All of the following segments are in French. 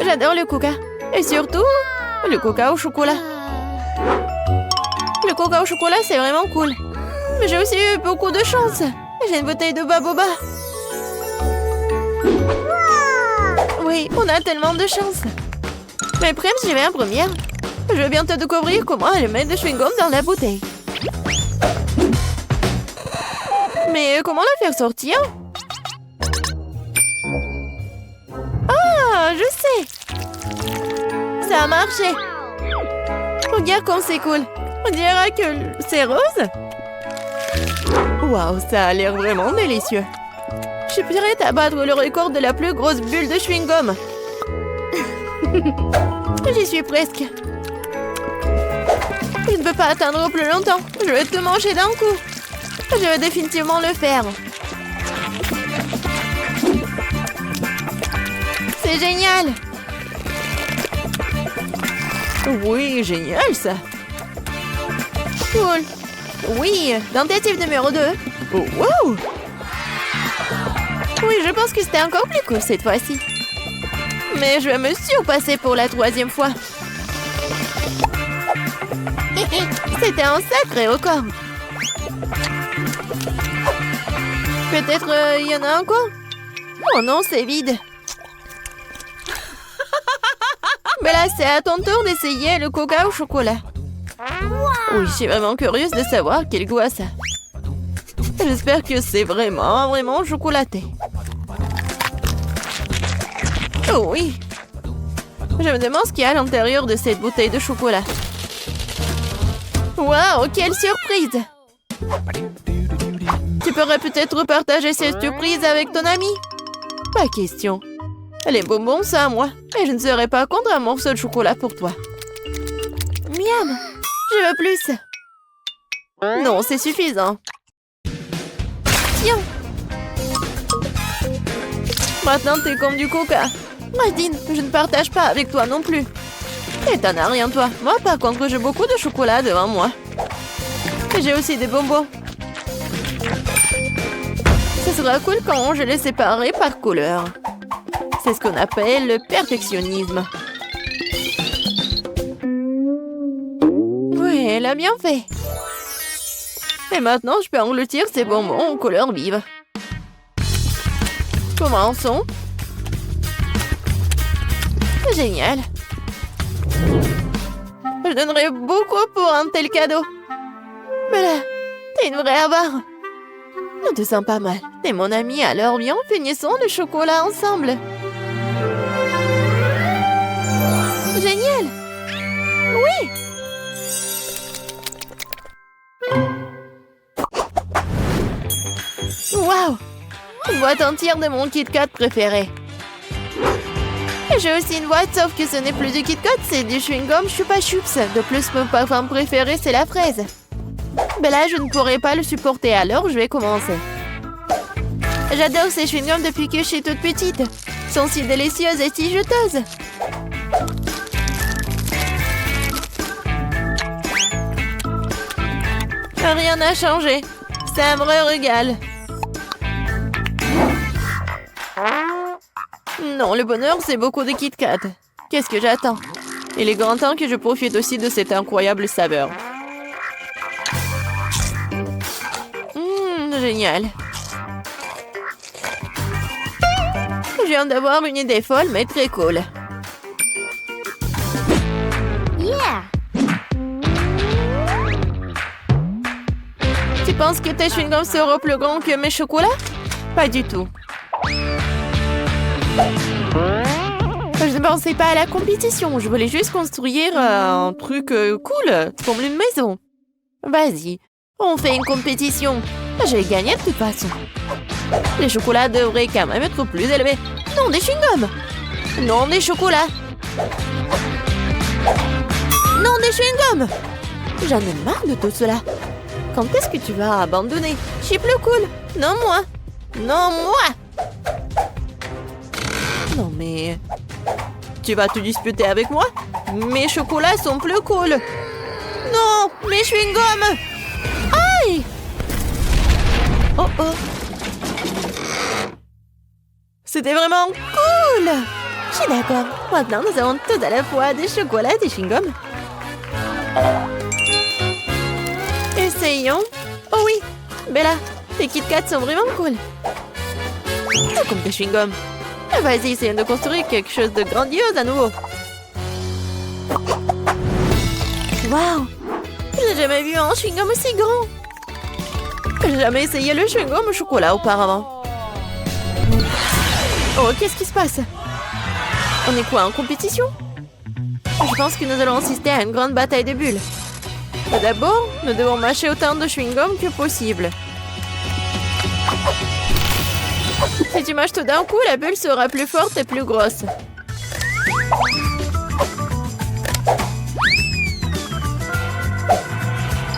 J'adore le coca. Et surtout, le coca au chocolat. Le coca au chocolat, c'est vraiment cool. Mais j'ai aussi eu beaucoup de chance. J'ai une bouteille de baboba. Oui, on a tellement de chance. Mais Prem, j'y vais en première. Je vais bientôt découvrir comment elle met de chewing-gum dans la bouteille. Mais comment la faire sortir? Ah, je sais. Ça a marché. Regarde comme c'est cool. On dirait que c'est rose. Waouh, ça a l'air vraiment délicieux. Je suis prête à battre le record de la plus grosse bulle de chewing-gum. J'y suis presque. Je ne peux pas attendre plus longtemps. Je vais tout manger d'un coup. Je vais définitivement le faire. C'est génial. Oui, génial ça. Cool. Oui, tentative numéro 2. Oh, wow. Oui, je pense que c'était encore plus cool cette fois-ci. Mais je vais me surpasser pour la 3e fois. C'était un sacré record. Peut-être il y en a encore? Oh non, c'est vide. Mais là, c'est à ton tour d'essayer le coca au chocolat. Oui, je suis vraiment curieuse de savoir quel goût a ça. J'espère que c'est vraiment chocolaté. Oh oui. Je me demande ce qu'il y a à l'intérieur de cette bouteille de chocolat. Waouh, quelle surprise! Tu pourrais peut-être partager cette surprise avec ton ami? Pas question. Les bonbons, ça à moi. Et je ne serais pas contre un morceau de chocolat pour toi. Miam! Je veux plus. Non, c'est suffisant. Tiens. Maintenant, t'es comme du coca. Martine, je ne partage pas avec toi non plus. Et t'en as rien, toi. Moi, par contre, j'ai beaucoup de chocolat devant moi. Et j'ai aussi des bonbons. Ce sera cool quand je les séparerai par couleur. C'est ce qu'on appelle le perfectionnisme. Oui, elle a bien fait. Et maintenant, je peux engloutir ces bonbons aux couleurs vives. Commençons. Génial. Je donnerais beaucoup pour un tel cadeau. Mais là, t'es une vraie avare. On te sent pas mal. T'es mon ami, alors viens, finissons le chocolat ensemble. Génial. Oui. Waouh. Une boîte entière de mon Kit Kat préféré. Et j'ai aussi une boîte, sauf que ce n'est plus du Kit Kat, c'est du chewing-gum Chupa Chups. De plus, mon parfum préféré, c'est la fraise. Mais là, je ne pourrai pas le supporter, alors je vais commencer. J'adore ces chewing-gums depuis que je suis toute petite. Ils sont si délicieuses et si juteuses. Rien n'a changé. C'est un vrai régal. Non, le bonheur, c'est beaucoup de Kit Kat. Qu'est-ce que j'attends? Il est grand temps que je profite aussi de cette incroyable saveur. Génial. Je viens d'avoir une idée folle, mais très cool. Yeah! Tu penses que tes chewing-gums seront plus grands que mes chocolats? Pas du tout. Je ne pensais pas à la compétition. Je voulais juste construire un truc cool, comme une maison. Vas-y, on fait une compétition. Je vais gagner de toute façon. Les chocolats devraient quand même être plus élevés. Non, des chewing-gums. Non, des chocolats. Non, des chewing-gums. J'en ai marre de tout cela. Quand est-ce que tu vas abandonner? Je suis plus cool. Non, moi. Non, moi. Non, mais... Tu vas te disputer avec moi? Mes chocolats sont plus cool. Non, mes chewing-gums. Aïe! Oh oh. C'était vraiment cool. Je suis d'accord. Maintenant, nous avons tout à la fois des chocolats et des chewing-gums. Essayons. Oh oui, Bella, tes Kit Kats sont vraiment cool. Tout comme tes chewing-gums. Vas-y, essayons de construire quelque chose de grandiose à nouveau. Waouh! Je n'ai jamais vu un chewing-gum aussi grand. Je n'ai jamais essayé le chewing-gum au chocolat auparavant. Oh, qu'est-ce qui se passe? On est quoi, en compétition? Je pense que nous allons assister à une grande bataille de bulles. D'abord, nous devons mâcher autant de chewing-gum que possible. Si tu mâches tout d'un coup, la bulle sera plus forte et plus grosse.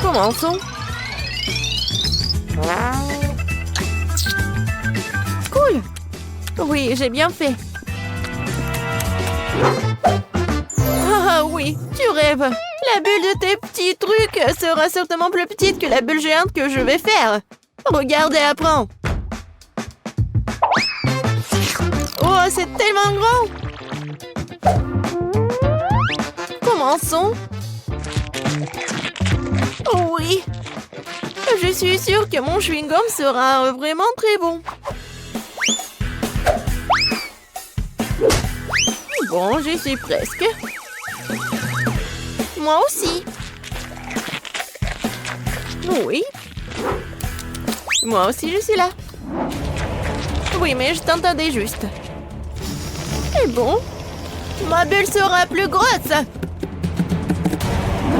Commençons. Cool. Oui, j'ai bien fait. Ah oui, tu rêves. La bulle de tes petits trucs sera certainement plus petite que la bulle géante que je vais faire. Regarde et apprends. Oh, c'est tellement grand. Commençons. Oh oui. Je suis sûre que mon chewing-gum sera vraiment très bon. Bon, j'y suis presque. Moi aussi. Oui. Moi aussi, je suis là. Oui, mais je t'entendais juste. Et bon, ma bulle sera plus grosse.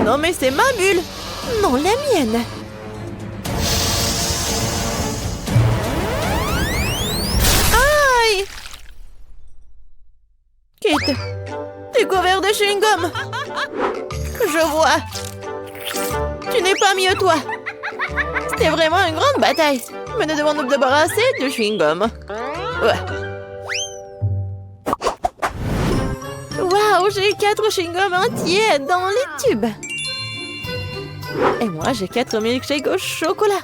Non, mais c'est ma bulle. Non, la mienne. Aïe! Kit, t'es couvert de chewing-gum. Je vois. Tu n'es pas mieux, toi. C'était vraiment une grande bataille. Mais nous devons nous débarrasser de chewing-gum. Ouais. Waouh, j'ai 4 chewing-gums entiers dans les tubes. Et moi, j'ai 4 milkshakes au chocolat.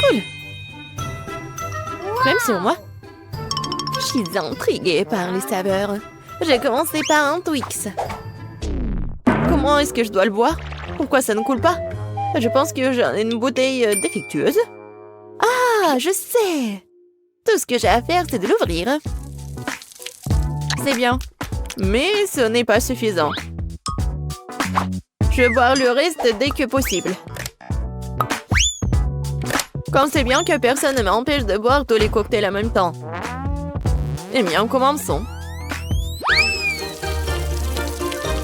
Cool. Même sur moi. Je suis intriguée par les saveurs. J'ai commencé par un Twix. Comment est-ce que je dois le boire? Pourquoi ça ne coule pas? Je pense que j'ai une bouteille défectueuse. Ah, je sais. Tout ce que j'ai à faire, c'est de l'ouvrir. C'est bien. Mais ce n'est pas suffisant. Je vais boire le reste dès que possible. Quand c'est bien que personne ne m'empêche de boire tous les cocktails en même temps. Eh bien, commençons.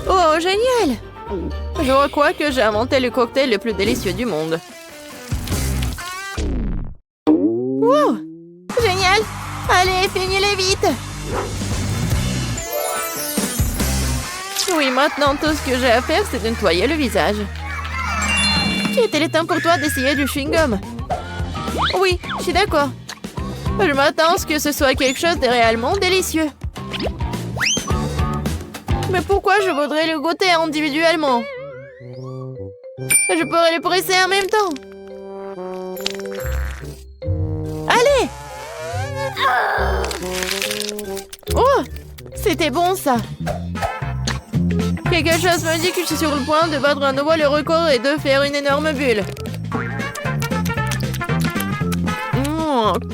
Oh, génial! Je crois que j'ai inventé le cocktail le plus délicieux du monde. Wow! Génial! Allez, finis-les vite! Oui, maintenant, tout ce que j'ai à faire, c'est de nettoyer le visage. Était-il temps pour toi d'essayer du chewing-gum? Oui, je suis d'accord. Je m'attends à ce que ce soit quelque chose de réellement délicieux. Mais pourquoi je voudrais le goûter individuellement? Je pourrais le presser en même temps. Allez! Oh! C'était bon, ça. Quelque chose me dit que je suis sur le point de battre à nouveau le record et de faire une énorme bulle.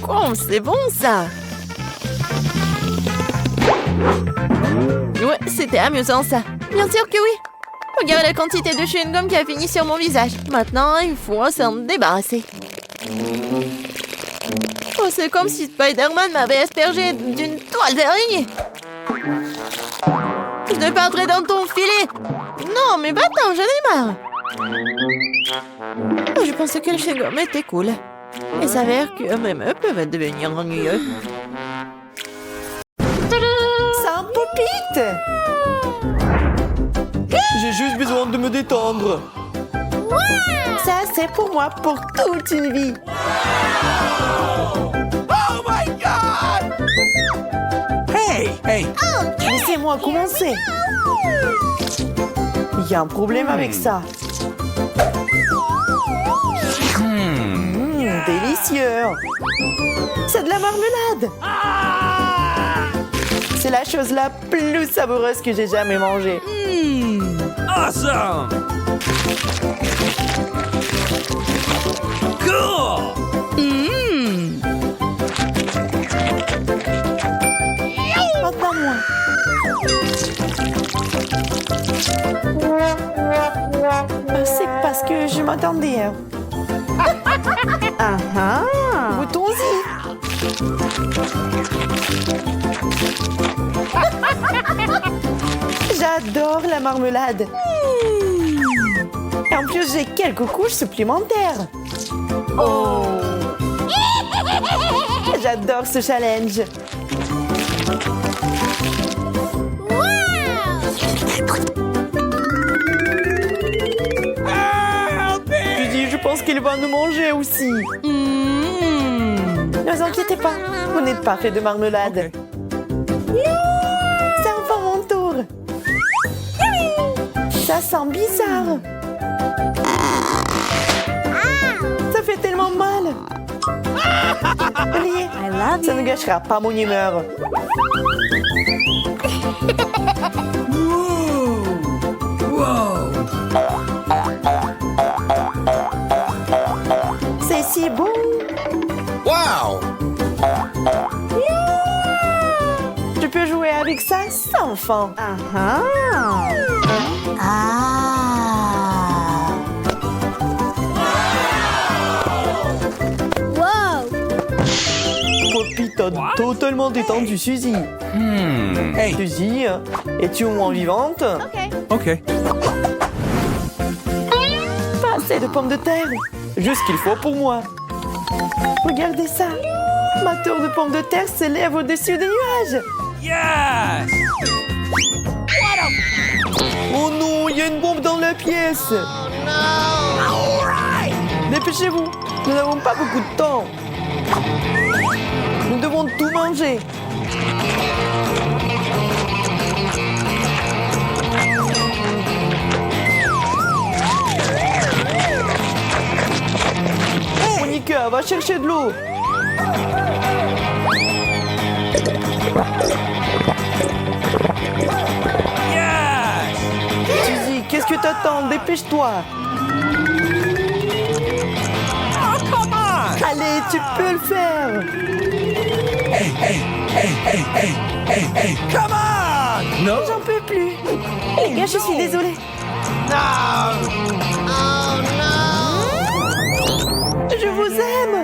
Oh, c'est bon, ça. Ouais, c'était amusant, ça. Bien sûr que oui. Regarde la quantité de chewing-gum qui a fini sur mon visage. Maintenant, il faut s'en débarrasser. Oh, c'est comme si Spider-Man m'avait aspergé d'une toile d'araignée. Je ne pas entrer dans ton filet. Non, mais va-t'en, j'en ai marre. Oh, je pensais que le chewing-gum était cool. Il s'avère que même eux peuvent devenir ennuyeux. Ça popite! J'ai juste besoin de me détendre. Ça, c'est pour moi pour toute une vie. Oh my God! Hey! Laissez-moi commencer. Il y a un problème avec ça. Délicieux. C'est de la marmelade. C'est la chose la plus savoureuse que j'ai jamais mangée. Awesome! Cool! Maintenant moi. C'est parce que je m'attendais. Ah ah. Goûtons-y. J'adore la marmelade. Et en plus, j'ai quelques couches supplémentaires. Oh. J'adore ce challenge. Je pense qu'il va nous manger aussi. Ne vous inquiétez pas, vous n'êtes pas fait de marmelade. C'est enfin mon tour. Ça sent bizarre. Ça fait tellement mal. Olivier, ça ne gâchera pas mon humeur. C'est si bon. Wow! Je peux jouer avec ça sans fin. Poppy, t'as totalement détendu Suzy. Hey. Suzy, es-tu au moins vivante? Okay. Pas assez de pommes de terre. Juste ce qu'il faut pour moi. Regardez ça. Ma tour de pommes de terre s'élève au-dessus des nuages. Yes! Oh non, il y a une bombe dans la pièce. Dépêchez-vous. Nous n'avons pas beaucoup de temps. Nous devons tout manger. Monica, va chercher de l'eau. Yes! Suzy, qu'est-ce que t'attends? Dépêche-toi. Oh, come on! Allez, tu peux le faire. Come on! No! J'en peux plus. Les gars, je suis désolée. Je vous aime.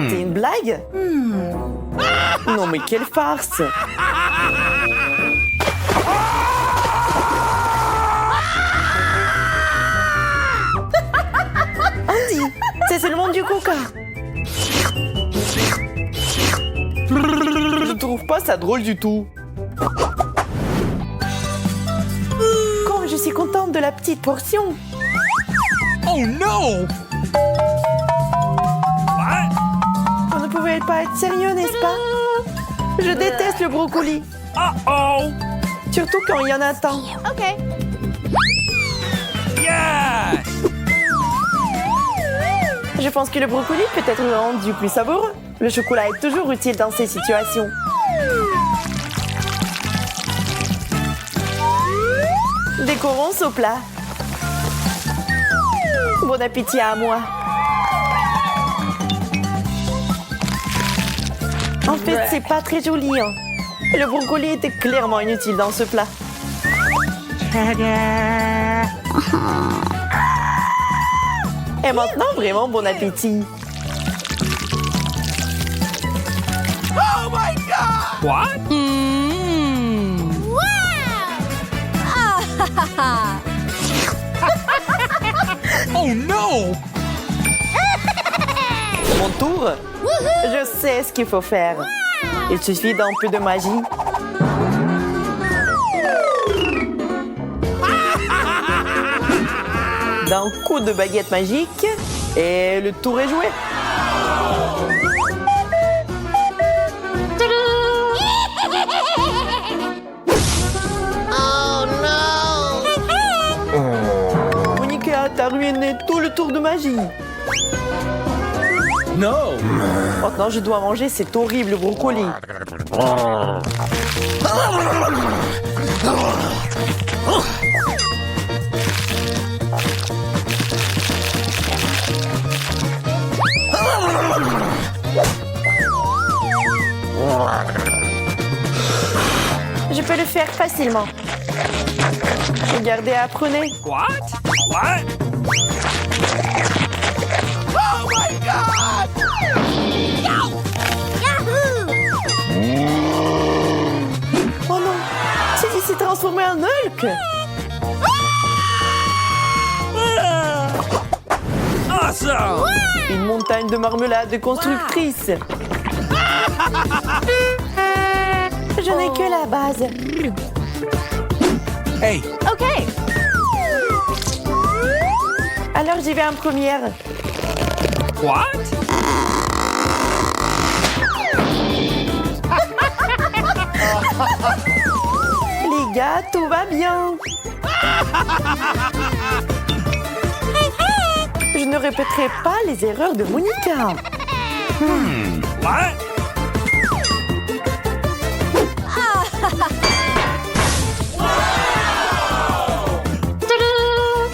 C'est une blague? Non mais quelle farce. Andy, c'est seulement du coca. Je trouve pas ça drôle du tout. Comme je suis contente de la petite portion. Oh no! What? On ne pouvait pas être sérieux, n'est-ce pas? Je déteste le brocoli. Uh-oh! Surtout quand il y en a tant. Yes! Je pense que le brocoli peut être rendu plus savoureux. Le chocolat est toujours utile dans ces situations. Décorons ce plat. Bon appétit à moi. En fait, c'est pas très joli. Hein. Le brocoli était clairement inutile dans ce plat. Et maintenant, vraiment bon appétit. Oh my god! What? Oh no! Mon tour. Je sais ce qu'il faut faire. Il suffit d'un peu de magie. D'un coup de baguette magique et le tour est joué. Monica, t'as ruiné tout le tour de magie. No! Maintenant, je dois manger cet horrible brocoli. Je peux le faire facilement. Regardez, apprenez. What? What? Oh my god! Oh non, Suzy s'est transformée en Hulk. Awesome! Une montagne de marmelade constructrice. Je n'ai que la base. Hey, OK. Alors j'y vais en première. what? Les gars, tout va bien. Je ne répéterai pas les erreurs de Monica. What?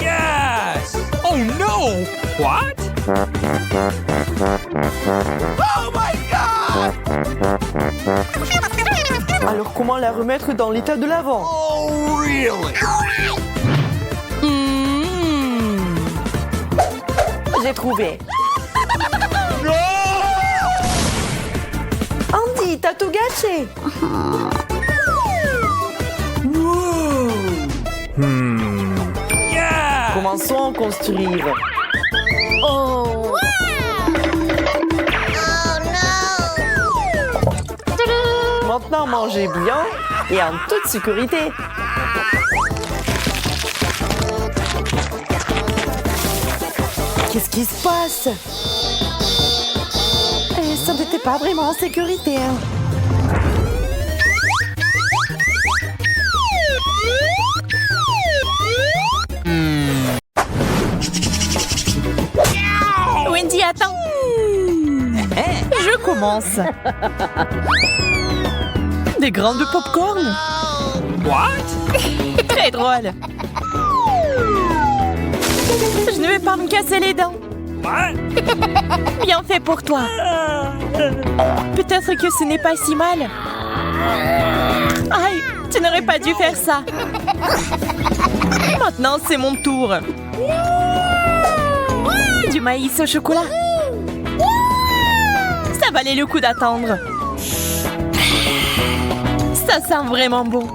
Yes! Oh no! What? Oh my god! Alors, comment la remettre dans l'état de l'avant? Oh really? J'ai trouvé. No! Andy, t'as tout gâché. Yeah! Commençons à construire. Oh. Maintenant, mangez bien et en toute sécurité. Qu'est-ce qui se passe? Ça n'était pas vraiment en sécurité. Hein. Wendy, attends. Je commence. Des grains de popcorn. What? Très drôle. Je ne vais pas me casser les dents. What? Bien fait pour toi. Peut-être que ce n'est pas si mal. Aïe, tu n'aurais pas dû faire ça. Maintenant, c'est mon tour. Du maïs au chocolat. Ça valait le coup d'attendre. Ça sent vraiment bon.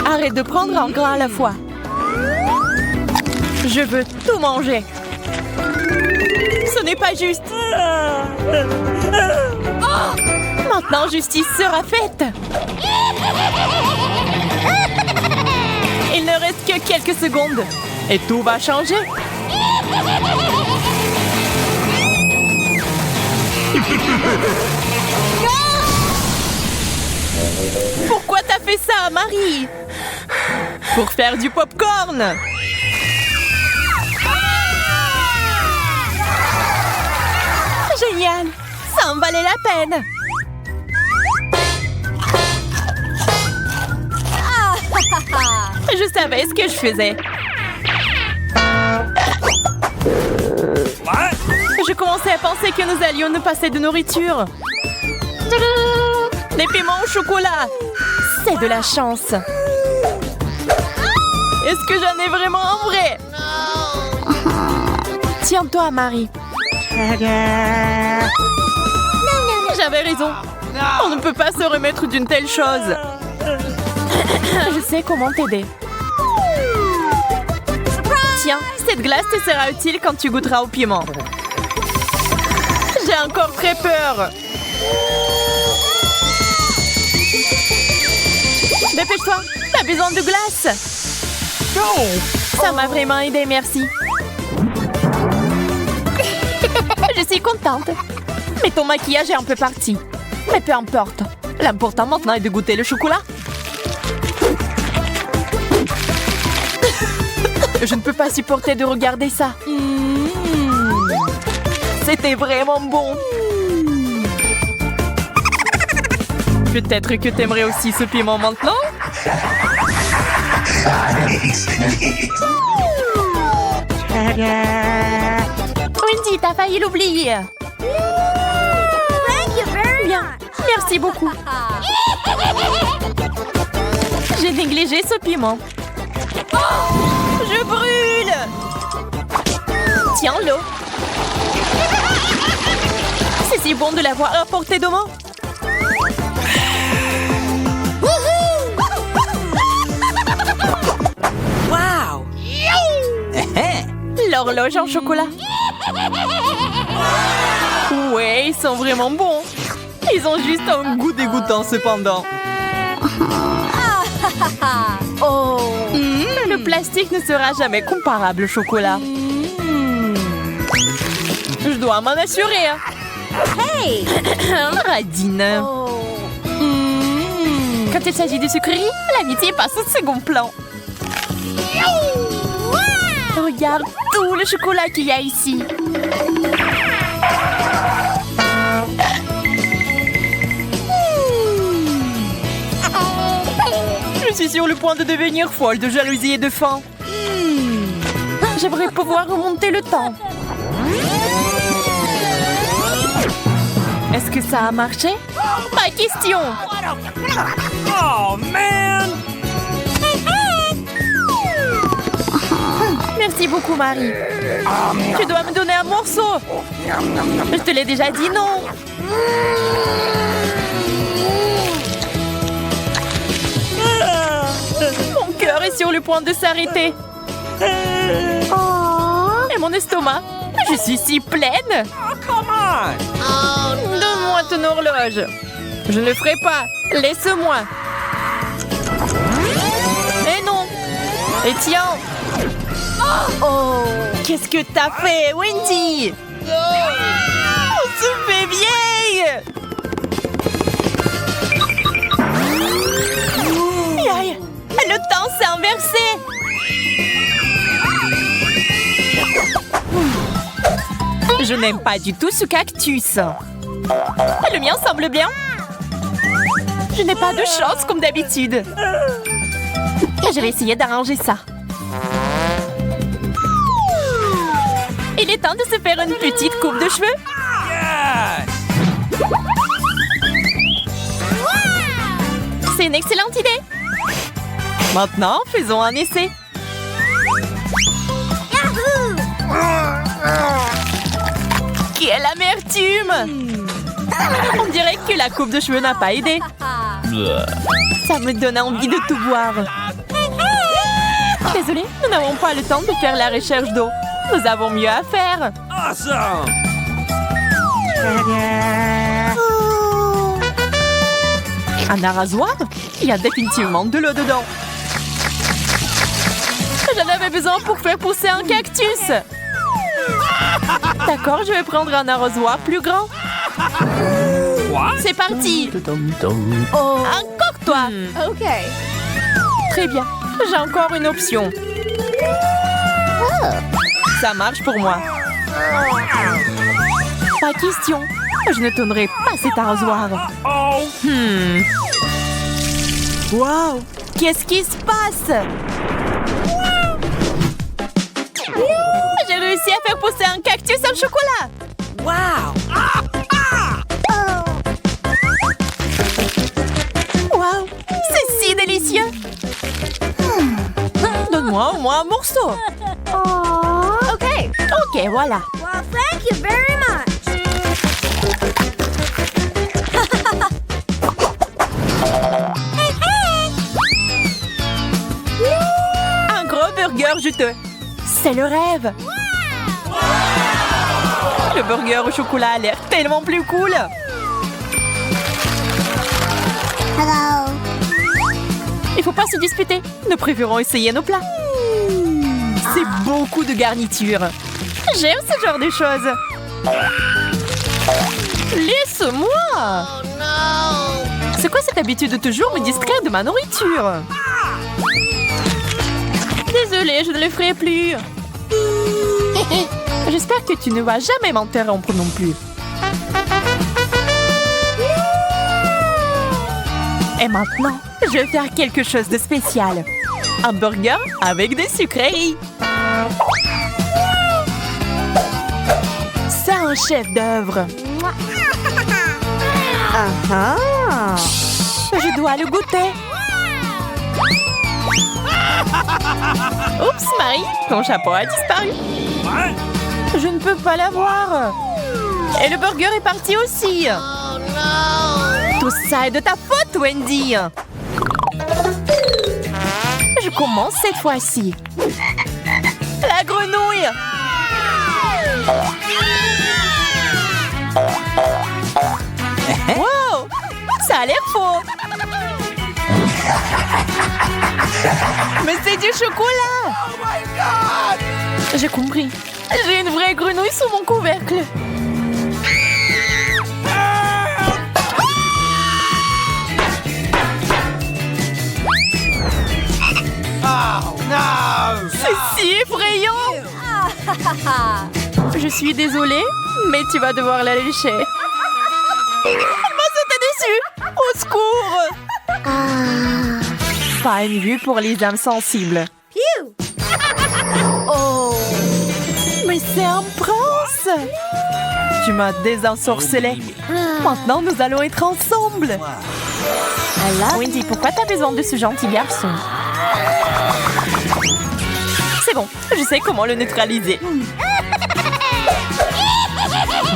Arrête de prendre un grain à la fois. Je veux tout manger. Ce n'est pas juste. Maintenant, justice sera faite. Il ne reste que quelques secondes. Et tout va changer. Pourquoi t'as fait ça, Marie? Pour faire du popcorn. Génial! Ça en valait la peine! Je savais ce que je faisais. What? Je commençais à penser que nous allions nous passer de nourriture. Des piments au chocolat! C'est de la chance! Est-ce que j'en ai vraiment un vrai? Tiens-toi, Marie. J'avais raison. On ne peut pas se remettre d'une telle chose. Je sais comment t'aider. Tiens, cette glace te sera utile quand tu goûteras au piment. J'ai encore très peur. Dépêche-toi, t'as besoin de glace. No! Ça m'a vraiment aidé, merci. Je suis contente. Mais ton maquillage est un peu parti. Mais peu importe. L'important maintenant est de goûter le chocolat. Je ne peux pas supporter de regarder ça. C'était vraiment bon. Peut-être que t'aimerais aussi ce piment maintenant? Wendy, t'as failli l'oublier. Bien, merci beaucoup. J'ai négligé ce piment. Je brûle! Tiens-le. C'est si bon de l'avoir à portée de main. Wow! L'horloge en chocolat. Ouais, ils sont vraiment bons. Ils ont juste un goût dégoûtant cependant. Le plastique ne sera jamais comparable au chocolat. Je dois m'en assurer. Hey! Radine. Quand il s'agit de sucreries, l'amitié passe au second plan. Regarde tout le chocolat qu'il y a ici. Je suis sur le point de devenir folle de jalousie et de faim. J'aimerais pouvoir remonter le temps. Est-ce que ça a marché? Pas question. Oh, man! Merci beaucoup, Marie. Tu dois me donner un morceau. Je te l'ai déjà dit, non? Mon cœur est sur le point de s'arrêter. Et mon estomac. Je suis si pleine. Oh, come on! Donne-moi ton horloge. Je ne le ferai pas. Laisse-moi. Eh non. Et tiens. Oh, qu'est-ce que t'as fait, Wendy? On se fait vieille. Aïe, le temps s'est inversé. Je n'aime pas du tout ce cactus. Le mien semble bien. Je n'ai pas de chance comme d'habitude. Je vais essayer d'arranger ça. Il est temps de se faire une petite coupe de cheveux. Yes! C'est une excellente idée. Maintenant, faisons un essai. Quelle amertume! On dirait que la coupe de cheveux n'a pas aidé. Ça me donne envie de tout boire. Désolée, nous n'avons pas le temps de faire la recherche d'eau. Nous avons mieux à faire. Awesome! Un arrosoir? Il y a définitivement de l'eau dedans. J'en avais besoin pour faire pousser un cactus. D'accord, je vais prendre un arrosoir plus grand. What? C'est parti. Encore toi. OK. Très bien. J'ai encore une option. Ça marche pour moi. Pas question. Je ne tournerai pas cet arrosoir. Oh! Wow! Qu'est-ce qui se passe? J'ai réussi à faire pousser un cactus en chocolat. Wow! Wow! C'est si délicieux. Donne-moi au moins un morceau. OK. Ok, voilà. Well, thank you very much. Un gros burger juteux. C'est le rêve. Le burger au chocolat a l'air tellement plus cool. Hello. Il faut pas se disputer. Nous préférons essayer nos plats. C'est beaucoup de garniture. J'aime ce genre de choses. Laisse-moi. Oh non. C'est quoi cette habitude de toujours me distraire de ma nourriture? Désolée, je ne le ferai plus. J'espère que tu ne vas jamais m'interrompre non plus. Et maintenant, je vais faire quelque chose de spécial. Un burger avec des sucreries. C'est un chef-d'œuvre. Je dois le goûter. Oups, Marie, ton chapeau a disparu. What? Je ne peux pas l'avoir. Et le burger est parti aussi. Oh non! Tout ça est de ta faute, Wendy. Je commence cette fois-ci. La grenouille. Wow, ça a l'air faux. Mais c'est du chocolat. Oh my God! J'ai compris. J'ai une vraie grenouille sous mon couvercle. Oh no! C'est si effrayant. Je suis désolée, mais tu vas devoir la lécher. Elle m'a sauté dessus. Au secours. Pas une vue pour les âmes sensibles. Oh! Mais c'est un prince. Tu m'as désensorcelé. Maintenant, nous allons être ensemble. Wendy, pourquoi t'as besoin de ce gentil garçon? C'est bon, je sais comment le neutraliser.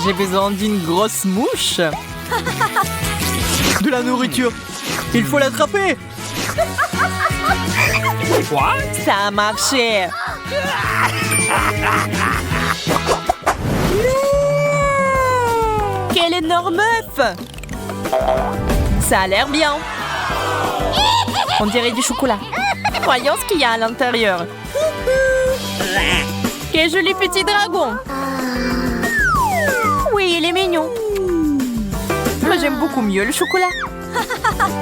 J'ai besoin d'une grosse mouche. De la nourriture. Il faut l'attraper. What? Ça a marché. Quel énorme œuf! Ça a l'air bien. On dirait du chocolat. Voyons ce qu'il y a à l'intérieur. Quel joli petit dragon. Oui, il est mignon. Mais j'aime beaucoup mieux le chocolat.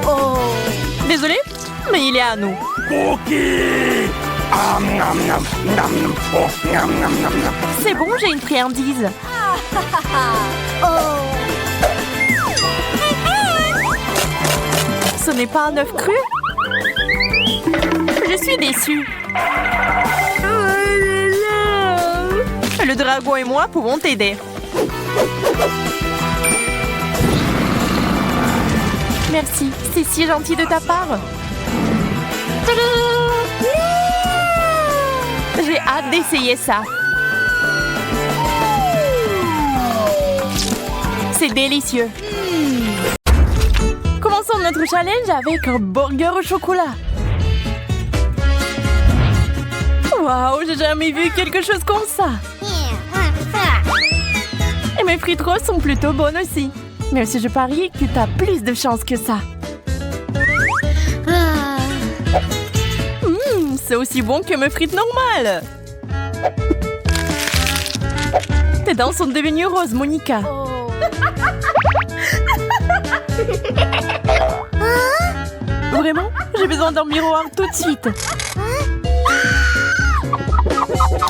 Oh! Désolée, mais il est à nous. Cookie! Nom, nom, nom. Oh, nom, nom, nom, nom. C'est bon, j'ai une friandise. Ce n'est pas un œuf cru? Je suis déçue. Le dragon et moi pouvons t'aider. Merci, c'est si gentil de ta part. J'ai hâte d'essayer ça. C'est délicieux. Commençons notre challenge avec un burger au chocolat. Waouh, j'ai jamais vu quelque chose comme ça. Et mes frites roses sont plutôt bonnes aussi. Même si je parie que t'as plus de chance que ça. C'est aussi bon que mes frites normales. Tes dents sont devenues roses, Monica. Vraiment? J'ai besoin d'un miroir tout de suite.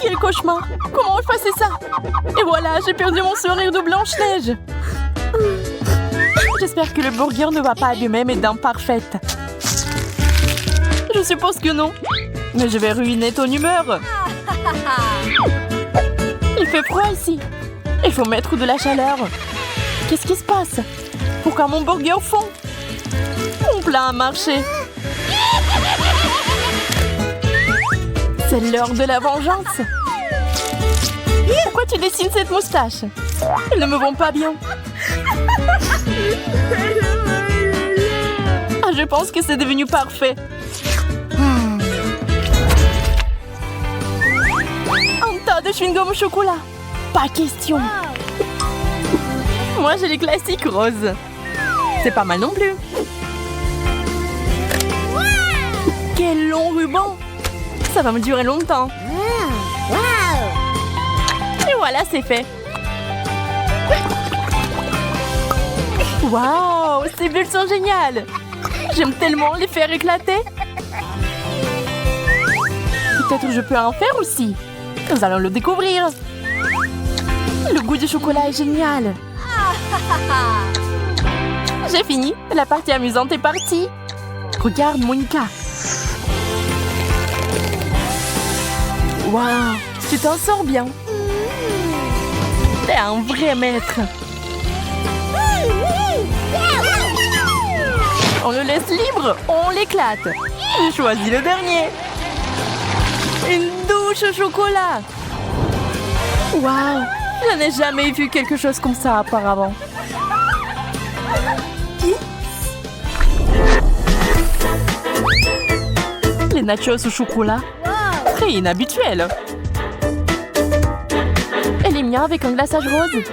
Quel cauchemar! Comment effacer ça? Et voilà, j'ai perdu mon sourire de Blanche-Neige. J'espère que le burger ne va pas abîmer mes dents parfaites. Je suppose que non. Mais je vais ruiner ton humeur. Il fait froid ici. Il faut mettre de la chaleur. Qu'est-ce qui se passe? Pourquoi mon burger fond? Mon plat a marché. C'est l'heure de la vengeance. Pourquoi tu dessines cette moustache? Ils ne me vont pas bien. Ah, je pense que c'est devenu parfait. Un tas de chewing-gum au chocolat. Pas question. Moi, j'ai les classiques roses. C'est pas mal non plus. Quel long ruban. Ça va me durer longtemps. Et voilà, c'est fait. Waouh, ces bulles sont géniales. J'aime tellement les faire éclater. Peut-être je peux en faire aussi. Nous allons le découvrir. Le goût du chocolat est génial. J'ai fini. La partie amusante est partie. Regarde, Monica. Waouh, tu t'en sors bien. T'es un vrai maître. On le laisse libre, on l'éclate. J'ai choisi le dernier. Une douche au chocolat. Waouh, je n'ai jamais vu quelque chose comme ça auparavant. Les nachos au chocolat, très inhabituels. Et les miens avec un glaçage rose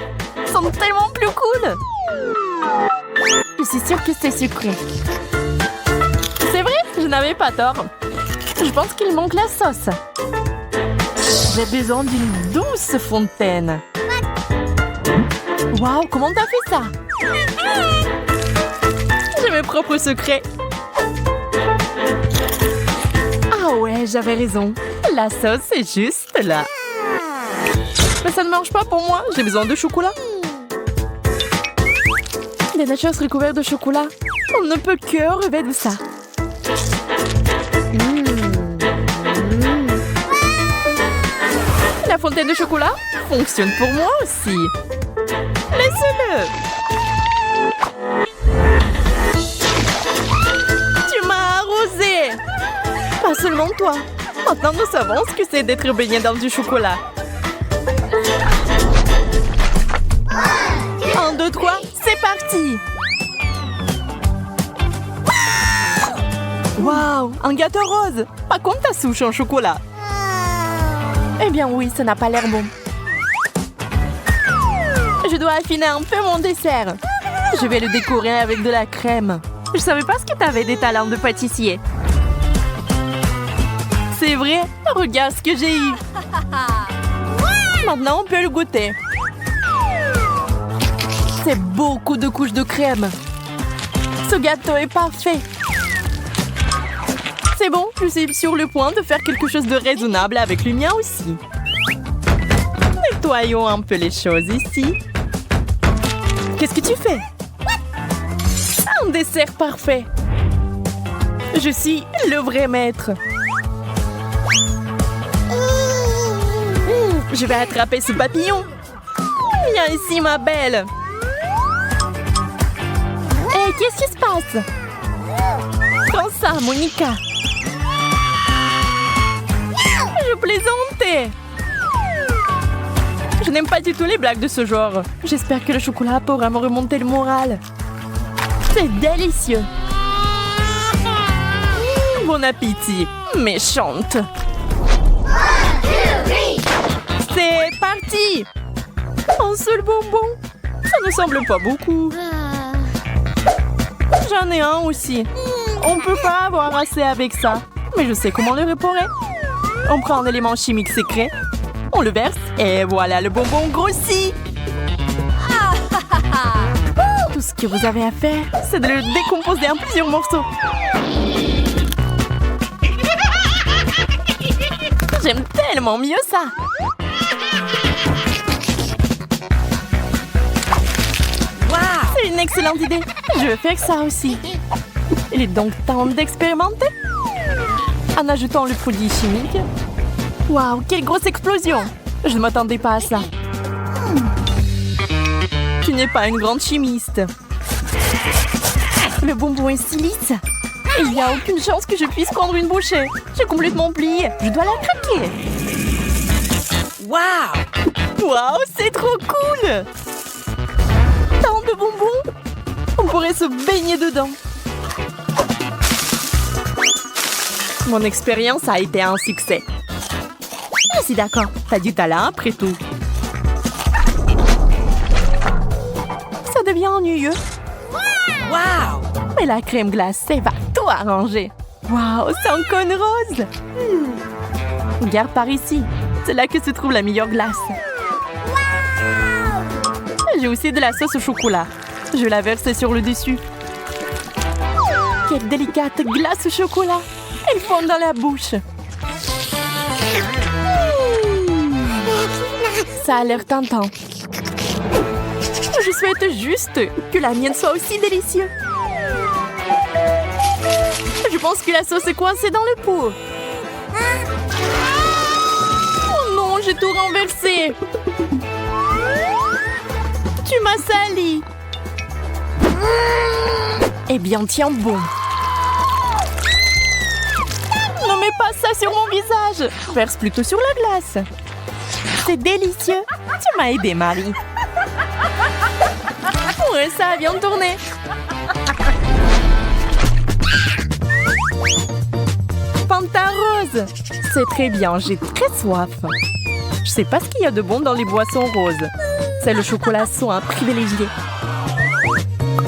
sont tellement plus cool. Je suis sûre que c'est sucré. C'est vrai, je n'avais pas tort. Je pense qu'il manque la sauce. J'ai besoin d'une douce fontaine. Waouh, comment t'as fait ça? J'ai mes propres secrets. Ah ouais, j'avais raison. La sauce est juste là. Mais ça ne marche pas pour moi. J'ai besoin de chocolat. Des nachos recouverts de chocolat. On ne peut que rêver de ça. La fontaine de chocolat fonctionne pour moi aussi. Laissez-le. Tu m'as arrosé. Pas seulement toi. Maintenant, nous savons ce que c'est d'être baigné dans du chocolat. 1, 2, 3, c'est parti. Waouh, un gâteau rose. Pas comme ta souche en chocolat. Eh bien oui, ça n'a pas l'air bon. Je dois affiner un peu mon dessert. Je vais le décorer avec de la crème. Je savais pas ce que t'avais des talents de pâtissier. C'est vrai, regarde ce que j'ai eu. Maintenant, on peut le goûter. C'est beaucoup de couches de crème. Ce gâteau est parfait. C'est bon, je suis sur le point de faire quelque chose de raisonnable avec le mien aussi. Nettoyons un peu les choses ici. Qu'est-ce que tu fais? Un dessert parfait. Je suis le vrai maître. Je vais attraper ce papillon. Viens ici, ma belle. Hé, qu'est-ce qui se passe? Prends ça, Monica. Je plaisantais. Je n'aime pas du tout les blagues de ce genre. J'espère que le chocolat pourra me remonter le moral. C'est délicieux. Bon appétit, méchante. C'est parti. Un seul bonbon. Ça ne semble pas beaucoup. J'en ai un aussi. On ne peut pas avoir assez avec ça. Mais je sais comment le réparer. On prend un élément chimique secret. On le verse et voilà, le bonbon grossit. Tout ce que vous avez à faire, c'est de le décomposer en plusieurs morceaux. J'aime tellement mieux ça. C'est une excellente idée. Je vais faire ça aussi. Il est donc temps d'expérimenter. En ajoutant le produit chimique. Waouh, quelle grosse explosion! Je ne m'attendais pas à ça. Tu n'es pas une grande chimiste. Le bonbon est si lisse. Il n'y a aucune chance que je puisse prendre une bouchée. J'ai complètement plié. Je dois la craquer. Waouh! Waouh, c'est trop cool! Tant de bonbons! On pourrait se baigner dedans. Mon expérience a été un succès. Je suis d'accord, t'as du talent après tout. Ça devient ennuyeux. Waouh! Mais la crème glacée va tout arranger. Waouh, c'est un cône rose. Regarde par ici. C'est là que se trouve la meilleure glace. J'ai aussi de la sauce au chocolat. Je vais la verser sur le dessus. Quelle délicate glace au chocolat. Elle fond dans la bouche. Ça a l'air tentant. souhaite juste que la mienne soit aussi délicieuse. Je pense que la sauce est coincée dans le pot. Oh non, j'ai tout renversé. Tu m'as sali. Eh bien, tiens bon. Ne mets pas ça sur mon visage. Verse plutôt sur la glace. C'est délicieux. Tu m'as aidé, Marie. Ouais, ça a bien tourné. Fanta rose. C'est très bien, j'ai très soif. Je sais pas ce qu'il y a de bon dans les boissons roses. C'est le chocolat soin privilégié.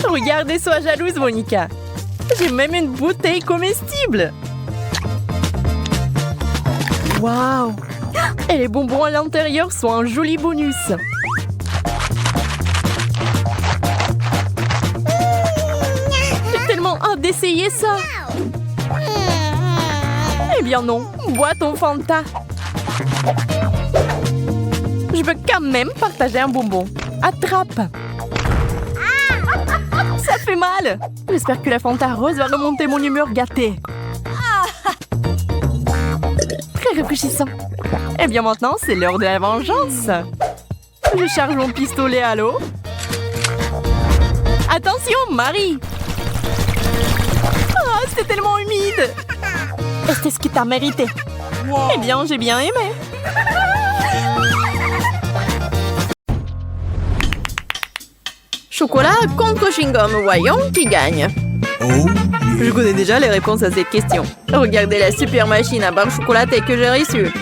Regardez, sois jalouse, Monica. J'ai même une bouteille comestible. Waouh! Et les bonbons à l'intérieur sont un joli bonus. J'ai tellement hâte d'essayer ça. Eh bien non, bois ton Fanta. Je veux quand même partager un bonbon. Attrape. Ça fait mal. J'espère que la Fanta rose va remonter mon humeur gâtée. Très rafraîchissant. Eh bien maintenant, c'est l'heure de la vengeance. Je charge mon pistolet à l'eau. Attention, Marie. Oh, c'était tellement humide. Est-ce ce que t'as mérité? Eh bien, j'ai bien aimé. Chocolat contre chewing-gum, voyons qui gagne. Je connais déjà les réponses à cette question. Regardez la super machine à barre chocolatée que j'ai reçue.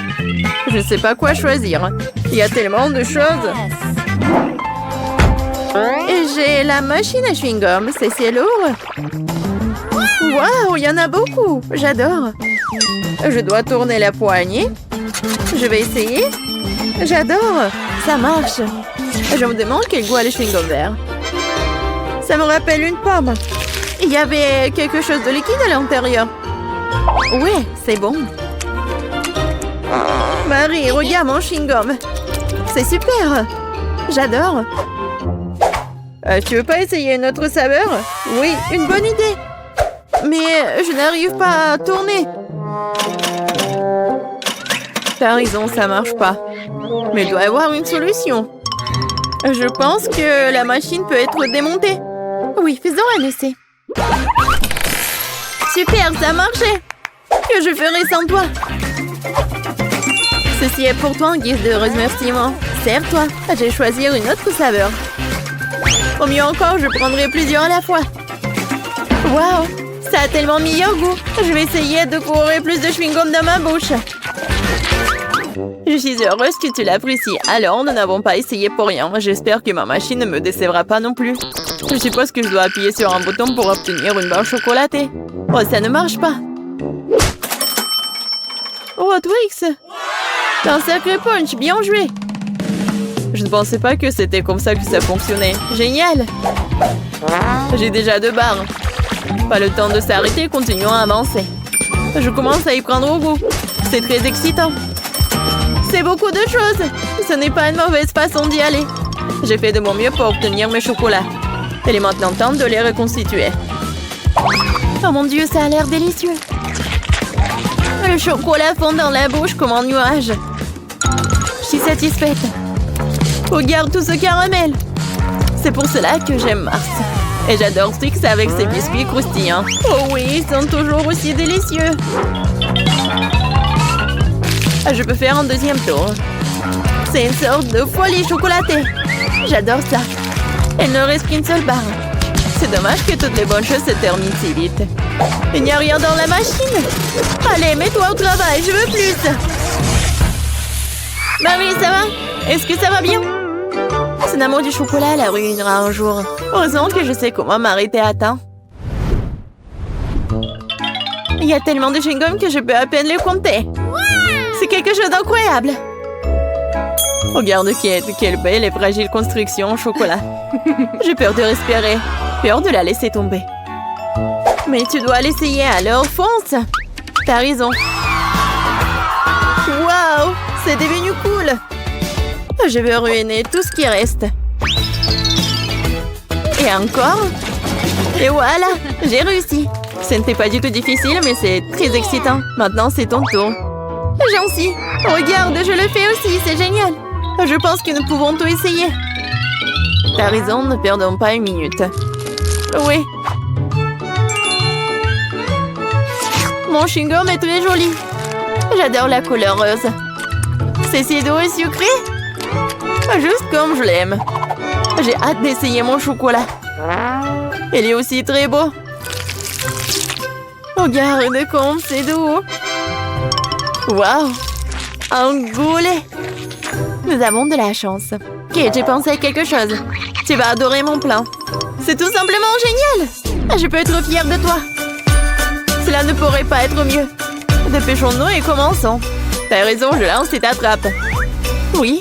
Je ne sais pas quoi choisir. Il y a tellement de choses. Et j'ai la machine à chewing-gum, c'est lourd. Waouh, il y en a beaucoup. J'adore. Je dois tourner la poignée. Je vais essayer. J'adore. Ça marche. Je me demande quel goût a le chewing-gum vert. Ça me rappelle une pomme. Il y avait quelque chose de liquide à l'intérieur. Ouais, c'est bon. Marie, regarde mon chewing-gum. C'est super. J'adore. Tu veux pas essayer une autre saveur? Oui, une bonne idée. Mais je n'arrive pas à tourner. T'as raison, ça marche pas. Mais il doit y avoir une solution. Je pense que la machine peut être démontée. Oui, faisons un essai. Super, ça a marché. Que je ferai sans toi? Ceci est pour toi en guise de remerciement. Sers-toi. Je vais choisir une autre saveur. Au mieux encore, je prendrai plusieurs à la fois. Waouh, ça a tellement meilleur goût. Je vais essayer de courir plus de chewing-gum dans ma bouche. Je suis heureuse que tu l'apprécies. Alors, nous n'avons pas essayé pour rien. J'espère que ma machine ne me décevra pas non plus. Je suppose que je dois appuyer sur un bouton pour obtenir une barre chocolatée. Oh, ça ne marche pas. Oh, Twix! T'as un sacré punch, bien joué! Je ne pensais pas que c'était comme ça que ça fonctionnait. Génial! J'ai déjà 2 barres. Pas le temps de s'arrêter, continuons à avancer. Je commence à y prendre au goût. C'est très excitant. C'est beaucoup de choses. Ce n'est pas une mauvaise façon d'y aller. J'ai fait de mon mieux pour obtenir mes chocolats. Il est maintenant temps de les reconstituer. Oh mon Dieu, ça a l'air délicieux. Le chocolat fond dans la bouche comme un nuage. Je suis satisfaite. Regarde tout ce caramel. C'est pour cela que j'aime Mars. Et j'adore Twix avec ses biscuits croustillants. Oh oui, ils sont toujours aussi délicieux. Je peux faire un deuxième tour. C'est une sorte de folie chocolatée. J'adore ça. Il ne reste qu'une seule barre. C'est dommage que toutes les bonnes choses se terminent si vite. Il n'y a rien dans la machine. Allez, mets-toi au travail, je veux plus. Marie, ça va? Est-ce que ça va bien? Son amour du chocolat la ruinera un jour. Heureusement que je sais comment m'arrêter à temps. Il y a tellement de chewing-gum que je peux à peine les compter. C'est quelque chose d'incroyable. Regarde quelle belle et fragile construction en chocolat. J'ai peur de respirer. Peur de la laisser tomber. Mais tu dois l'essayer, alors fonce. T'as raison. Waouh, c'est devenu cool. Je vais ruiner tout ce qui reste. Et encore. Et voilà, j'ai réussi. Ce n'était pas du tout difficile, mais c'est très excitant. Maintenant, c'est ton tour. Gentil. Regarde, je le fais aussi, c'est génial. Je pense que nous pouvons tout essayer. T'as raison, ne perdons pas une minute. Oui. Mon chewing-gum est très joli. J'adore la couleur rose. C'est si doux et sucré. Juste comme je l'aime. J'ai hâte d'essayer mon chocolat. Il est aussi très beau. Regarde comme c'est doux. Waouh! Un goulet! Nous avons de la chance. Ok, j'ai pensé à quelque chose. Tu vas adorer mon plan. C'est tout simplement génial! Je peux être fière de toi. Cela ne pourrait pas être mieux. Dépêchons-nous et commençons. T'as raison, je lance et t'attrape. Oui.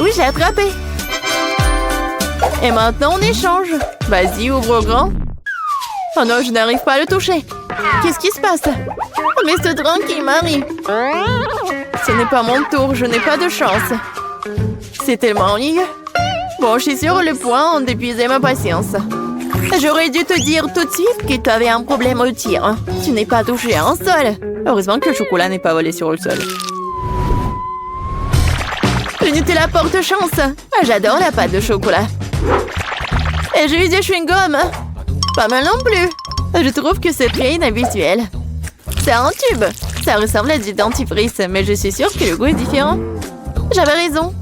Oui, j'ai attrapé. Et maintenant, on échange. Vas-y, ouvre grand. Oh non, je n'arrive pas à le toucher. Qu'est-ce qui se passe? Mais c'est tranquille, Marie. Ce n'est pas mon tour, je n'ai pas de chance. C'est tellement ennuyeux. Bon, je suis sur le point d'épuiser ma patience. J'aurais dû te dire tout de suite que tu avais un problème au tir. Tu n'es pas touché à un sol. Heureusement que le chocolat n'est pas volé sur le sol. Le Nutella porte chance. J'adore la pâte de chocolat. Et j'ai eu des chewing-gums. Pas mal non plus. Je trouve que c'est très inhabituel. C'est un tube. Ça ressemble à du dentifrice, mais je suis sûre que le goût est différent. J'avais raison.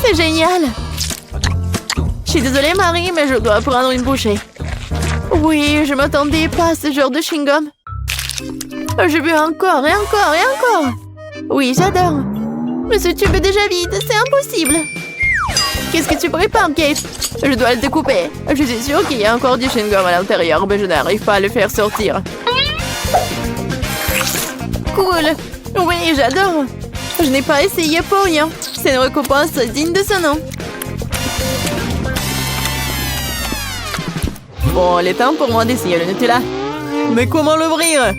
C'est génial. Je suis désolée, Marie, mais je dois prendre une bouchée. Oui, je m'attendais pas à ce genre de chewing-gum. Je veux encore et encore et encore. Oui, j'adore. Mais ce tube est déjà vide, c'est impossible. Qu'est-ce que tu prépares, Kate? Je dois le découper. Je suis sûre qu'il y a encore du chewing-gum à l'intérieur, mais je n'arrive pas à le faire sortir. Cool. Oui, j'adore. Je n'ai pas essayé pour rien. C'est une récompense digne de ce nom. Bon, il est temps pour moi d'essayer le Nutella. Mais comment l'ouvrir?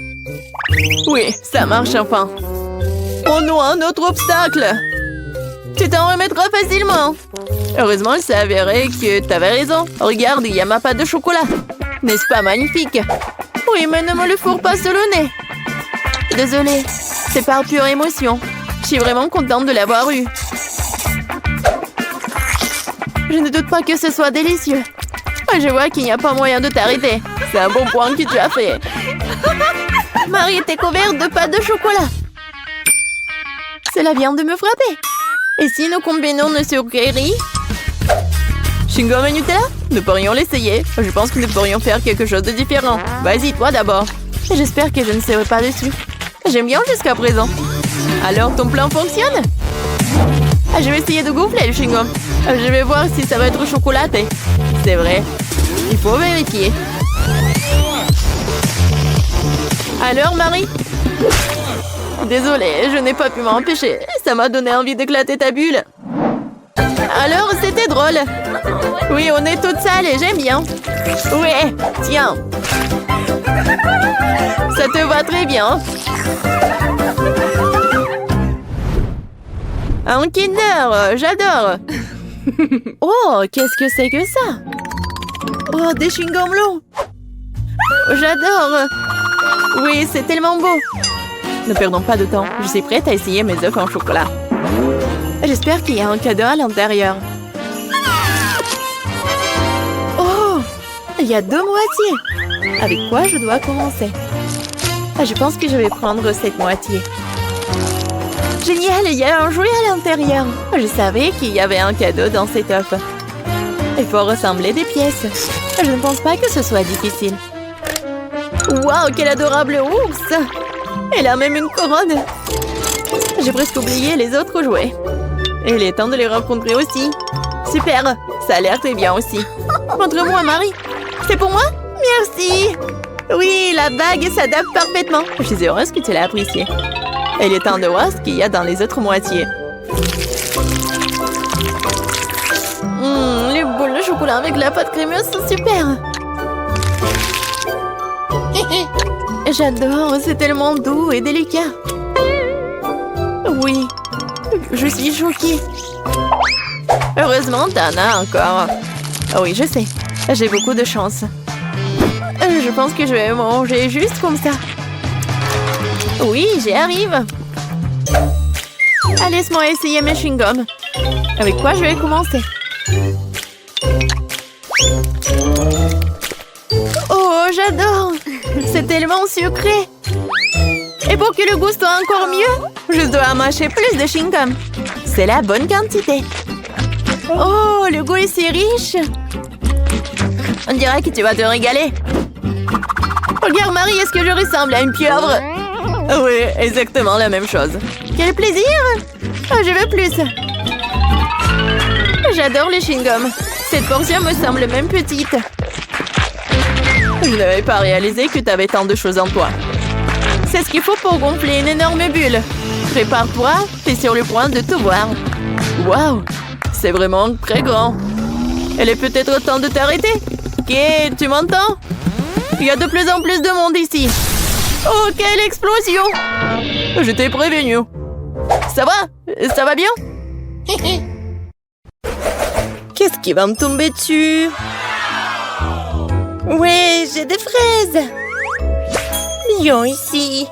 Oui, ça marche enfin. Oh non, un autre obstacle. Tu t'en remettras facilement. Heureusement, il s'est avéré que t'avais raison. Regarde, il y a ma pâte de chocolat. N'est-ce pas magnifique? Oui, mais ne me le fourre pas sur le nez. Désolée, c'est par pure émotion. Je suis vraiment contente de l'avoir eu. Je ne doute pas que ce soit délicieux. Je vois qu'il n'y a pas moyen de t'arrêter. C'est un bon point que tu as fait. Marie était couverte de pâte de chocolat. Cela vient de me frapper. Et si nous combinons nos sucreries? Chewing-gum et Nutella? Nous pourrions l'essayer. Je pense que nous pourrions faire quelque chose de différent. Vas-y, toi d'abord. J'espère que je ne serai pas dessus. J'aime bien jusqu'à présent. Alors, ton plan fonctionne? Je vais essayer de gonfler le chewing-gum. Je vais voir si ça va être chocolaté. C'est vrai. Il faut vérifier. Alors, Marie? Désolée, je n'ai pas pu m'empêcher. Ça m'a donné envie d'éclater ta bulle. Alors, c'était drôle. Oui, on est toutes sales et j'aime bien. Ouais, tiens. Ça te va très bien. Un Kinder, j'adore. Oh, qu'est-ce que c'est que ça? Oh, des chewing-gums longs. J'adore. Oui, c'est tellement beau. Ne perdons pas de temps. Je suis prête à essayer mes œufs en chocolat. J'espère qu'il y a un cadeau à l'intérieur. Oh, il y a 2 moitiés. Avec quoi je dois commencer? Je pense que je vais prendre cette moitié. Génial, il y a un jouet à l'intérieur. Je savais qu'il y avait un cadeau dans cet œuf. Il faut ressembler des pièces. Je ne pense pas que ce soit difficile. Waouh, quel adorable ours! Elle a même une couronne. J'ai presque oublié les autres jouets. Et il est temps de les rencontrer aussi. Super, ça a l'air très bien aussi. Montre-moi, Marie. C'est pour moi? Merci. Oui, la bague s'adapte parfaitement. Je suis heureuse que tu l'aies appréciée. Il est temps de voir ce qu'il y a dans les autres moitiés. Les boules de chocolat avec la pâte crémeuse sont super. J'adore, c'est tellement doux et délicat. Oui, je suis choquée. Heureusement, t'en as encore. Ah oui, je sais. J'ai beaucoup de chance. Je pense que je vais manger juste comme ça. Oui, j'y arrive. Allez, laisse-moi essayer mes chewing-gums. Avec quoi je vais commencer? Oh, j'adore! C'est tellement sucré! Et pour que le goût soit encore mieux, je dois mâcher plus de chewing-gum. C'est la bonne quantité. Oh, le goût est si riche! On dirait que tu vas te régaler. Regarde, Marie, est-ce que je ressemble à une pieuvre? Oui, exactement la même chose. Quel plaisir! Oh, je veux plus. J'adore les chewing-gums. Cette portion me semble même petite. Je n'avais pas réalisé que tu avais tant de choses en toi. C'est ce qu'il faut pour gonfler une énorme bulle. Prépare-toi, t'es sur le point de tout voir. Waouh, c'est vraiment très grand. Il est peut-être temps de t'arrêter. Ok, tu m'entends? Il y a de plus en plus de monde ici. Oh, quelle explosion! Je t'ai prévenu. Ça va? Ça va bien? Qu'est-ce qui va me tomber dessus? Ouais, j'ai des fraises. Viens ici.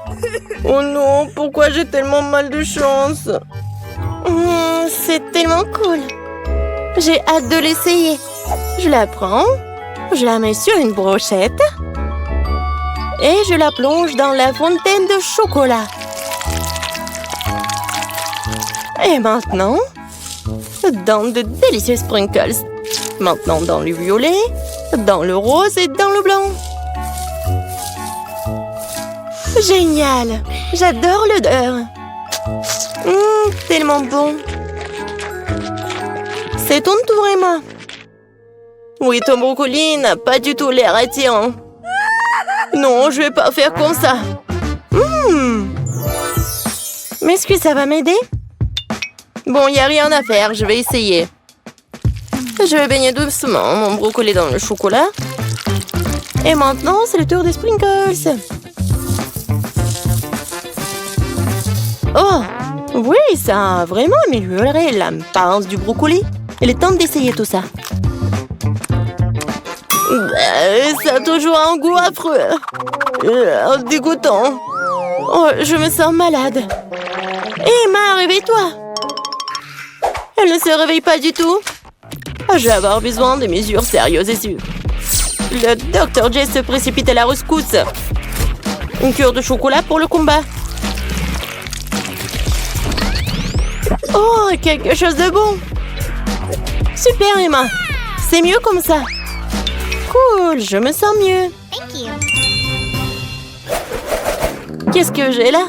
Oh non, pourquoi j'ai tellement mal de chance? C'est tellement cool. J'ai hâte de l'essayer. Je la prends, je la mets sur une brochette et je la plonge dans la fontaine de chocolat. Et maintenant, dans de délicieux sprinkles. Maintenant dans le violet, dans le rose et dans le blanc. Génial! J'adore l'odeur. Tellement bon. C'est ton tour, Emma. Oui, ton brocoli n'a pas du tout l'air attirant. Non, je vais pas faire comme ça. Mais est-ce que ça va m'aider? Bon, il n'y a rien à faire, je vais essayer. Je vais baigner doucement mon brocoli dans le chocolat. Et maintenant, c'est le tour des sprinkles. Oh, oui, ça a vraiment amélioré l'apparence du brocoli. Il est temps d'essayer tout ça. Ça a toujours un goût affreux. Dégoûtant. Oh, je me sens malade. Emma, réveille-toi. Elle ne se réveille pas du tout. Je vais avoir besoin de mesures sérieuses et sûres. Le Dr. Jess se précipite à la rescousse. Une cure de chocolat pour le combat. Oh, quelque chose de bon. Super, Emma. C'est mieux comme ça. Cool, je me sens mieux. Qu'est-ce que j'ai là?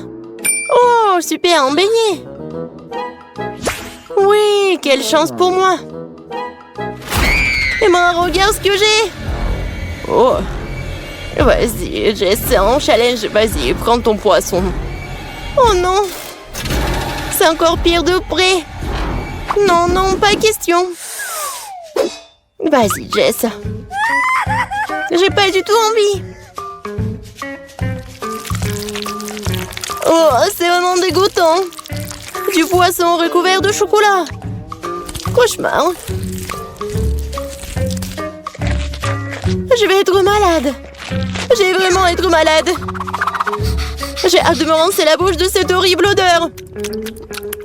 Oh, super, un beignet. Oui, quelle chance pour moi. Emma, regarde ce que j'ai. Oh. Vas-y, Jess, c'est un challenge. Vas-y, prends ton poisson. Oh non. C'est encore pire de près. Non, non, pas question. Vas-y, Jess. J'ai pas du tout envie. Oh, c'est vraiment dégoûtant. Du poisson recouvert de chocolat. Cauchemar. Je vais être malade. Je vais vraiment être malade. J'ai hâte de me rincer la bouche de cette horrible odeur.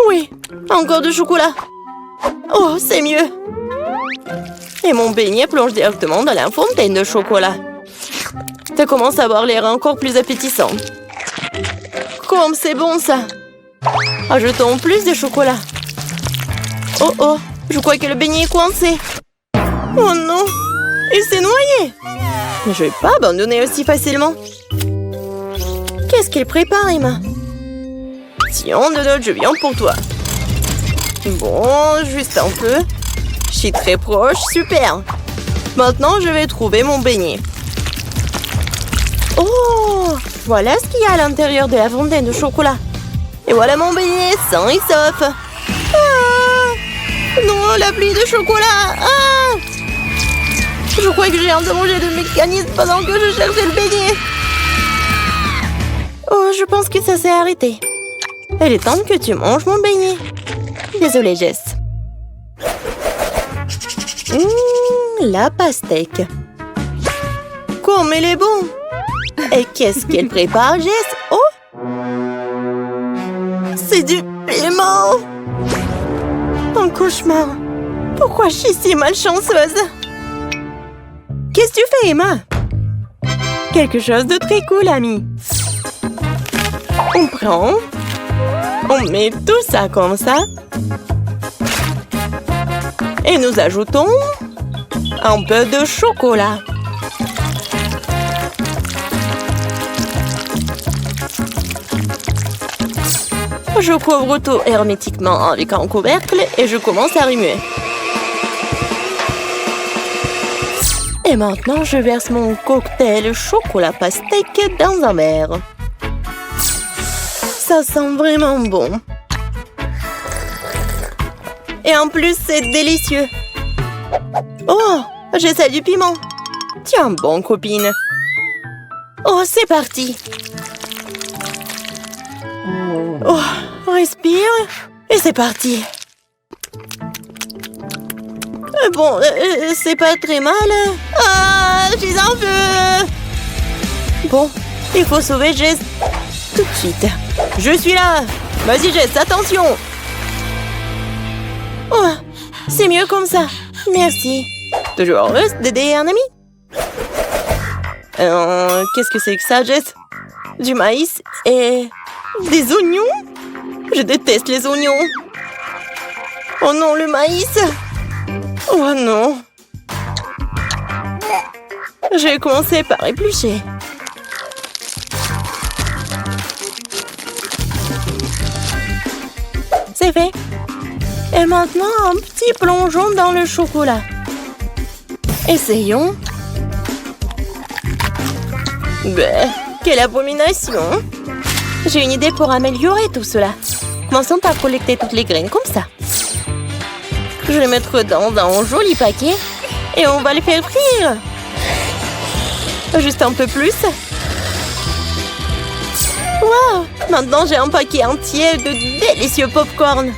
Oui, encore du chocolat. Oh, c'est mieux. Et mon beignet plonge directement dans la fontaine de chocolat. Ça commence à avoir l'air encore plus appétissant. Comme c'est bon, ça. Ajoutons plus de chocolat. Oh, oh, je crois que le beignet est coincé. Oh non, il s'est noyé. Mais je vais pas abandonner aussi facilement. Qu'est-ce qu'il prépare, Emma? Tiens, Donald, je viens pour toi. Bon, juste un peu. Je suis très proche, super. Maintenant, je vais trouver mon beignet. Oh, voilà ce qu'il y a à l'intérieur de la fontaine de chocolat. Et voilà mon beignet, sain et sauf. Ah, non, la pluie de chocolat. Ah, je crois que j'ai endommagé le mécanisme pendant que je cherchais le beignet. Oh, je pense que ça s'est arrêté. Il est temps que tu manges mon beignet. Désolée, Jess. la pastèque. Comme elle est bonne! Et qu'est-ce qu'elle prépare, Jess? Oh! C'est du piment! Un cauchemar! Pourquoi je suis si malchanceuse? Qu'est-ce que tu fais, Emma? Quelque chose de très cool, ami. On prend... On met tout ça comme ça. Et nous ajoutons un peu de chocolat. Je couvre tout hermétiquement avec un couvercle et je commence à remuer. Et maintenant, je verse mon cocktail chocolat pastèque dans un verre. Ça sent vraiment bon. Et en plus, c'est délicieux. Oh, j'essaie du piment. Tiens bon, copine. Oh, c'est parti. Oh, respire. Et c'est parti. Bon, c'est pas très mal. Ah, je suis en feu. Bon, il faut sauver Jess tout de suite. Je suis là. Vas-y, Jess, attention. Oh, c'est mieux comme ça. Merci. Toujours heureuse d'aider un ami. Qu'est-ce que c'est que ça, Jess? Du maïs et des oignons? Je déteste les oignons. Oh non, le maïs. Oh non. Je vais commencer par éplucher. C'est fait. Et maintenant, un petit plongeon dans le chocolat. Essayons. Bah, quelle abomination! J'ai une idée pour améliorer tout cela. Commençons par collecter toutes les graines comme ça. Je vais les mettre dans un joli paquet et on va les faire frire. Juste un peu plus. Wow! Maintenant, j'ai un paquet entier de délicieux pop-corn.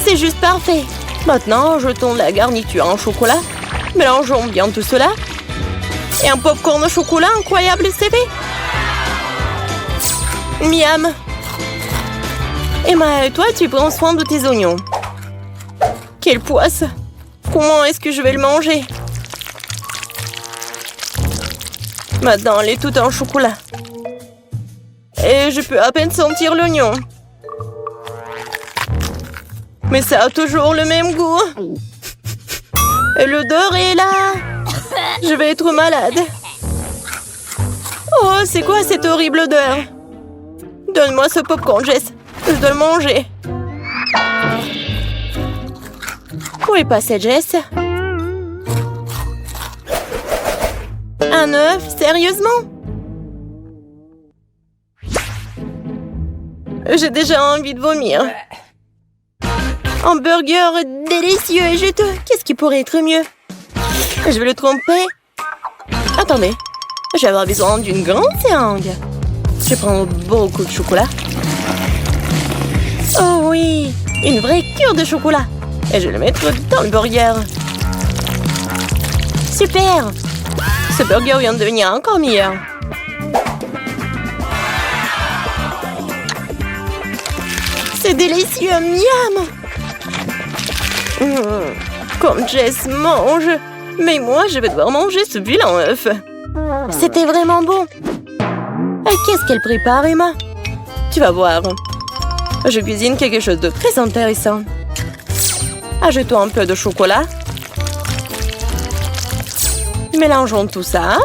C'est juste parfait. Maintenant, jetons la garniture en chocolat. Mélangeons bien tout cela. Et un pop-corn au chocolat incroyable, c'est fait. Miam. Emma, toi, tu prends soin de tes oignons. Quelle poisse! Comment est-ce que je vais le manger? Maintenant, elle est toute en chocolat. Et je peux à peine sentir l'oignon. Mais ça a toujours le même goût. Et l'odeur est là. Je vais être malade. Oh, c'est quoi cette horrible odeur? Donne-moi ce popcorn, Jess. Je dois le manger. Où est passé Jess? Un œuf? Sérieusement? J'ai déjà envie de vomir. Un burger délicieux et juteux. Qu'est-ce qui pourrait être mieux? Je vais le tromper. Attendez. Je vais avoir besoin d'une grande seringue. Je prends beaucoup de chocolat. Oh oui! Une vraie cure de chocolat. Et je vais le mettre dans le burger. Super! Ce burger vient de devenir encore meilleur. C'est délicieux, miam! Comme Jess mange. Mais moi, je vais devoir manger ce vilain œuf. C'était vraiment bon. Qu'est-ce qu'elle prépare, Emma? Tu vas voir. Je cuisine quelque chose de très intéressant. Ajoutons un peu de chocolat. Mélangeons tout ça.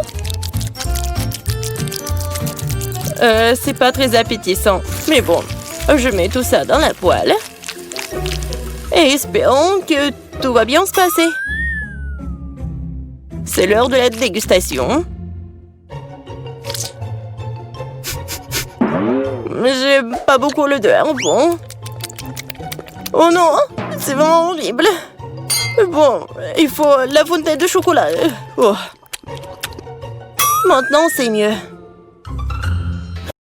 C'est pas très appétissant. Mais bon, je mets tout ça dans la poêle. Et espérons que tout va bien se passer. C'est l'heure de la dégustation. J'aime pas beaucoup l'odeur, bon. Oh non, c'est vraiment horrible. Bon, il faut la fontaine de chocolat. Oh. Maintenant, c'est mieux.